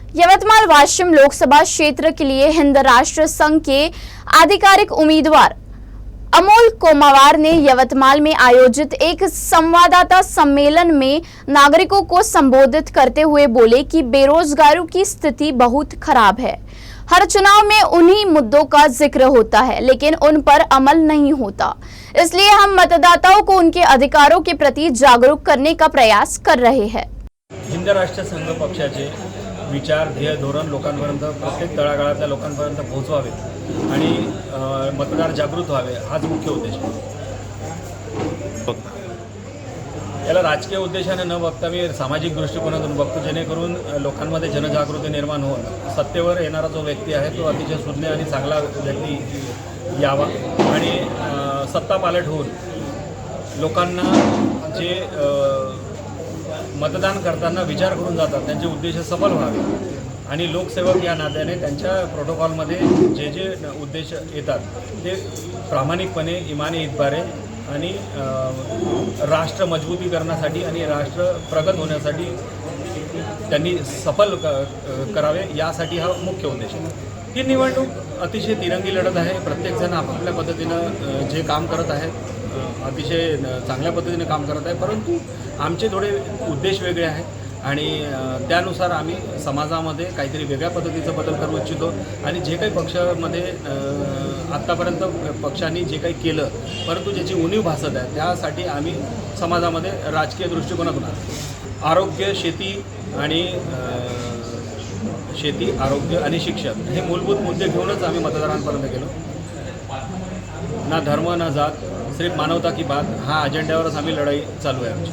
यवतमाल वाशिम लोकसभा क्षेत्र के लिए हिंद राष्ट्र संघ के आधिकारिक उम्मीदवार अमोल कोमावार ने यवतमाल में आयोजित एक संवाददाता सम्मेलन में नागरिकों को संबोधित करते हुए बोले कि बेरोजगारों की स्थिति बहुत खराब है। हर चुनाव में उन्हीं मुद्दों का जिक्र होता है, लेकिन उन पर अमल नहीं होता। इसलिए हम मतदाताओं को उनके अधिकारों के प्रति जागरूक करने का प्रयास कर रहे हैं। हिंद राष्ट्र संघ पक्षाचे विचार, ध्येय, धोरण लोकांपर्यंत, प्रत्येक तळागाळातल्या लोकांपर्यंत पोहोचवावे आणि मतदार जागृत व्हावे हाच मुख्य उद्देश आहे। याला राजकीय उद्देशाने न बघता मी सामाजिक दृष्टिकोनातून बघतो, जेणेकरून लोकांमध्ये जनजागृती निर्माण होऊन सत्तेवर येणारा जो व्यक्ती आहे तो अतिशय सुज्ञ आणि चांगला व्यक्ती यावा आणि सत्ता पालट होऊन लोकांना जे मतदान करताना विचार करून जातात त्यांचे उद्देश सफल व्हावे आणि लोकसेवक या नात्याने त्यांच्या प्रोटोकॉलमध्ये जे जे उद्देश येतात ते प्रामाणिकपणे, इमाने इतबारे आणि राष्ट्र मजबूतीकरणासाठी आणि राष्ट्र प्रगत होण्यासाठी त्यांनी सफल करावे, यासाठी हा मुख्य उद्देश आहे। ही निवडणूक अतिशय तिरंगी लढत आहे। प्रत्येकजण आपापल्या पद्धतीनं जे काम करत आहेत अतिशय चांगल्या पद्धतीने काम करत आहे, परंतु आमचे थोडे उद्देश वेगळे आहेत आणि त्यानुसार आम्ही समाजामध्ये काहीतरी वेगळ्या पद्धतीचा बदल करू इच्छितो आणि जे काही पक्षामध्ये आत्तापर्यंत पक्षांनी जे काही केलं परंतु ज्याची उणीव भासत आहे त्यासाठी आम्ही समाजामध्ये राजकीय दृष्टिकोनातून आरोग्य, शेती, आरोग्य आणि शिक्षण हे मूलभूत मुद्दे घेऊनच आम्ही मतदारांपर्यंत गेलो। ना धर्म ना जात, सिर्फ मानवता की बात हा अजेंड्यावरच आम्ही लढाई चालू आहे आमची।